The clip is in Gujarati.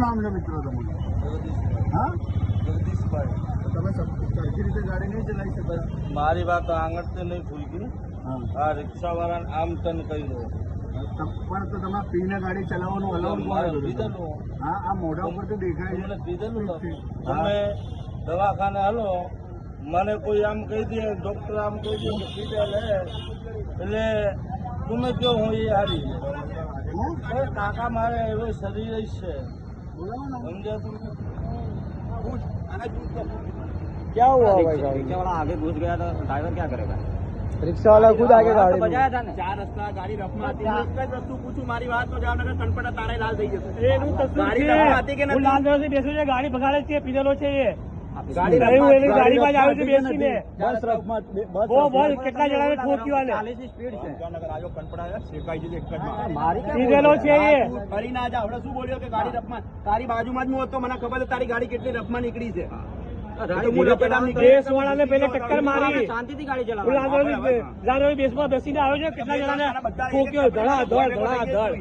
નામ છે મિત્રો તમારું? હા, જગદીશભાઈ. તમે સરખી રીતે ગાડી નહીં ચલાવી શકો? મારી વાત આંગળ તો નહીં ખુલતી. હા, આ રિક્ષા વાળાને આમ તન કહી દો. પણ તો તમે પીને ગાડી ચલાવવાનું અલાઉડ મારે કરો. કીધેલું. હા, આ મોઢા ઉપર તો દેખાય મને છે. કીધેલું ને, તમે દવાખાને હાલો, મને કોઈ આમ કહી દે, ડોક્ટર આમ કહી દે કે કીધેલ હે, એટલે તમે કહો હું એ હારી. હા? કાકા મારે એવું શરીર જ છે, બોલાવો ને. સમજ્યા તું? क्या हुआ भाई? रिक्शा वाला आगे घुस गया तो ड्राइवर क्या करेगा? रिक्शा वाला खुद आगे गाड़ी में बजाया था ने ચાર રસ્તા ગાડી રફમાં હતી. હું એક જ વસ્તુ પૂછું, મારી વાત તો જામનગર કનપટા તારે લાલ થઈ જશે. ગાડી રફમાં હતી કે નથી? લાલદરથી બેસ્યો છે, ગાડી ભગાડે છે, પીધેલો છે એ. ગાડી ગાડી રફમાં હતી. ગાડીમાં જ આવ્યો છે બેસીને. બસ રફમાં બહુ કેટલા જણાને ઠોક્યું આને. 40 સ્પીડ છે. જામનગર આવ્યો કનપટા શેકાઈ જશે એક જ માં. મારી ક્યાં પીધેલો છે એ. ફરી ના જા. હમણાં શું બોલ્યો કે ગાડી રફમાં? તારી બાજુમાં જ હું હતો, મને ખબર છે તારી ગાડી કેટલી રફમાં નીકળી છે. દેશ વાળાને પેલે ટક્કર મારી. શાંતિથી ગાડી ચલાવો. લાલદરથી બેસમાં બેસીને આવ્યો છે, કેટલા જણાને ઠોક્યો ધડાધડ ધડાધડ.